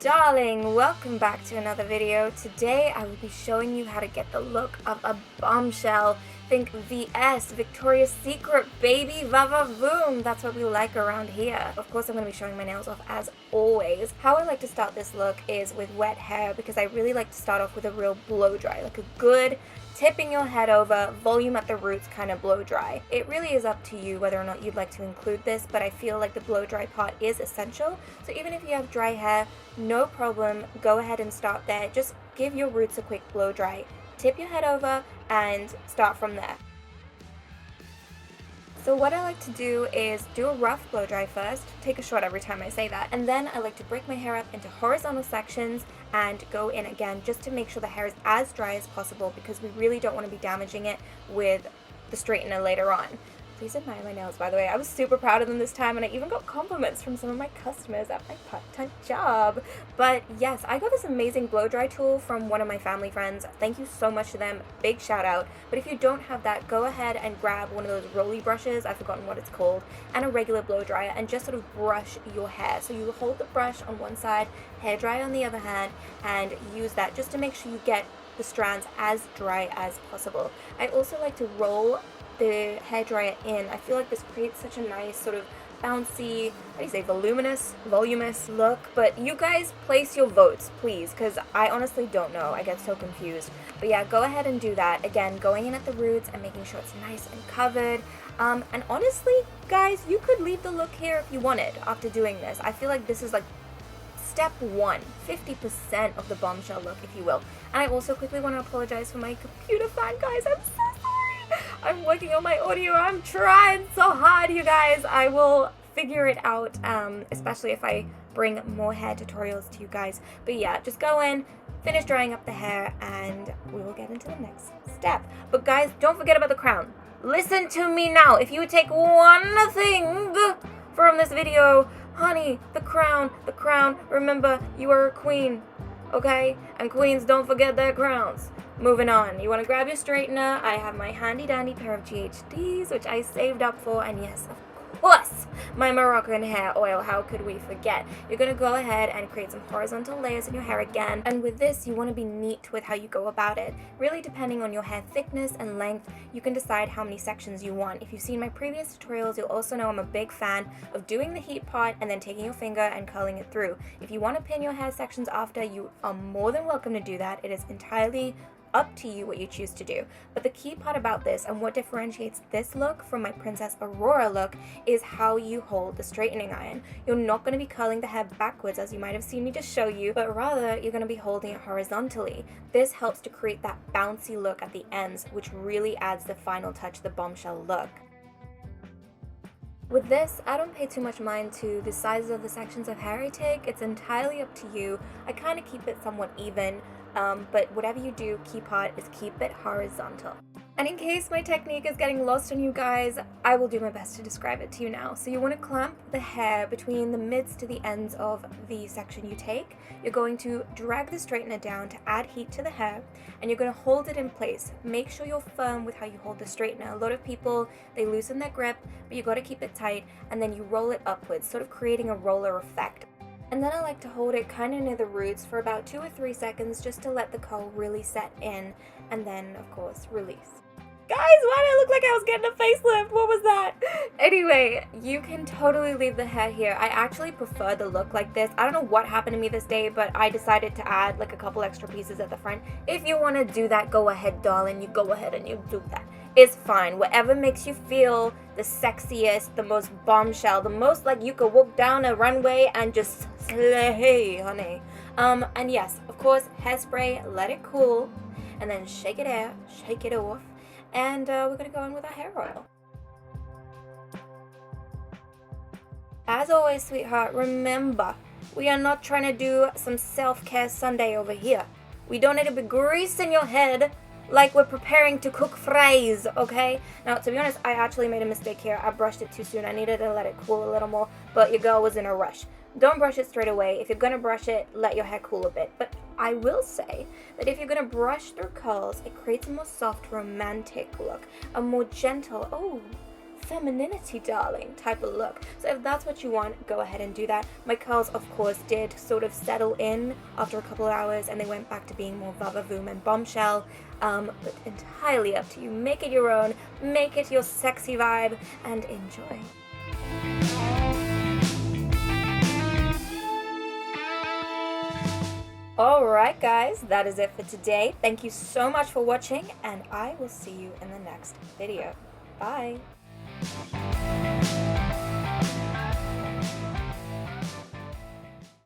Darling, welcome back to another video. Today I will be showing you how to get the look of a bombshell. Think VS, Victoria's Secret, baby, va-va-voom. That's what we like around here. Of course, I'm going to be showing my nails off as always. How I like to start this look is with wet hair because I really like to start off with a real blow dry, like a good tipping your head over, volume at the roots kind of blow dry. It really is up to you whether or not you'd like to include this, but I feel like the blow dry part is essential. So even if you have dry hair, no problem, go ahead and start there. Just give your roots a quick blow dry. Tip your head over and start from there. So what I like to do is do a rough blow dry first, take a shot every time I say that, and then I like to break my hair up into horizontal sections and go in again just to make sure the hair is as dry as possible because we really don't want to be damaging it with the straightener later on. Please admire my nails, by the way. I was super proud of them this time, and I even got compliments from some of my customers at my part-time job. But yes, I got this amazing blow dry tool from one of my family friends. Thank you so much to them. Big shout out. But if you don't have that, go ahead and grab one of those rolly brushes, I've forgotten what it's called, and a regular blow dryer, and just sort of brush your hair. So you hold the brush on one side, hair dry on the other hand, and use that just to make sure you get the strands as dry as possible. I also like to roll the hairdryer in. I feel like this creates such a nice sort of bouncy, how do you say, voluminous look. But you guys place your votes, please, because I honestly don't know. I get so confused. But yeah, go ahead and do that. Again, going in at the roots and making sure it's nice and covered. And honestly, guys, you could leave the look here if you wanted after doing this. I feel like this is like step one, 50% of the bombshell look, if you will. And I also quickly want to apologize for my computer fan, guys. I'm so sorry. I'm working on my audio. I'm trying so hard, you guys. I will figure it out, especially if I bring more hair tutorials to you guys. But yeah, just go in, finish drying up the hair, and we will get into the next step. But guys, don't forget about the crown. Listen to me now. If you would take one thing from this video, honey, the crown, remember, you are a queen, okay? And queens don't forget their crowns. Moving on, you want to grab your straightener. I have my handy dandy pair of GHDs, which I saved up for, and yes, of course, my Moroccan hair oil. How could we forget? You're going to go ahead and create some horizontal layers in your hair again, and with this, you want to be neat with how you go about it. Really, depending on your hair thickness and length, you can decide how many sections you want. If you've seen my previous tutorials, you'll also know I'm a big fan of doing the heat part and then taking your finger and curling it through. If you want to pin your hair sections after, you are more than welcome to do that. It is entirely up to you what you choose to do. But the key part about this and what differentiates this look from my Princess Aurora look is how you hold the straightening iron. You're not going to be curling the hair backwards as you might have seen me just show you, but rather you're going to be holding it horizontally. This helps to create that bouncy look at the ends, which really adds the final touch to the bombshell look. With this, I don't pay too much mind to the sizes of the sections of hair I take. It's entirely up to you. I kind of keep it somewhat even, but whatever you do, key part is keep it horizontal. And in case my technique is getting lost on you guys, I will do my best to describe it to you now. So you want to clamp the hair between the mids to the ends of the section you take. You're going to drag the straightener down to add heat to the hair, and you're going to hold it in place. Make sure you're firm with how you hold the straightener. A lot of people, they loosen their grip, but you got to keep it tight, and then you roll it upwards, sort of creating a roller effect. And then I like to hold it kind of near the roots for about 2 or 3 seconds just to let the curl really set in, and then, of course, release. Guys, why did I look like I was getting a facelift? What was that? Anyway, you can totally leave the hair here. I actually prefer the look like this. I don't know what happened to me this day, but I decided to add like a couple extra pieces at the front. If you want to do that, go ahead, darling. You go ahead and you do that. It's fine. Whatever makes you feel the sexiest, the most bombshell, the most like you could walk down a runway and just slay, honey. And yes, of course, hairspray, let it cool, and then shake it out, shake it off. And we're going to go in with our hair oil. As always, sweetheart, remember, we are not trying to do some self-care Sunday over here. We don't need to be greasing your head like we're preparing to cook fries, okay? Now, to be honest, I actually made a mistake here. I brushed it too soon. I needed to let it cool a little more, but your girl was in a rush. Don't brush it straight away. If you're going to brush it, let your hair cool a bit. But I will say that if you're going to brush through curls, it creates a more soft, romantic look. A more gentle, femininity, darling, type of look. So if that's what you want, go ahead and do that. My curls, of course, did sort of settle in after a couple of hours, and they went back to being more va-va-voom and bombshell. But entirely up to you. Make it your own, make it your sexy vibe, and enjoy. Alright guys, that is it for today. Thank you so much for watching, and I will see you in the next video. Bye!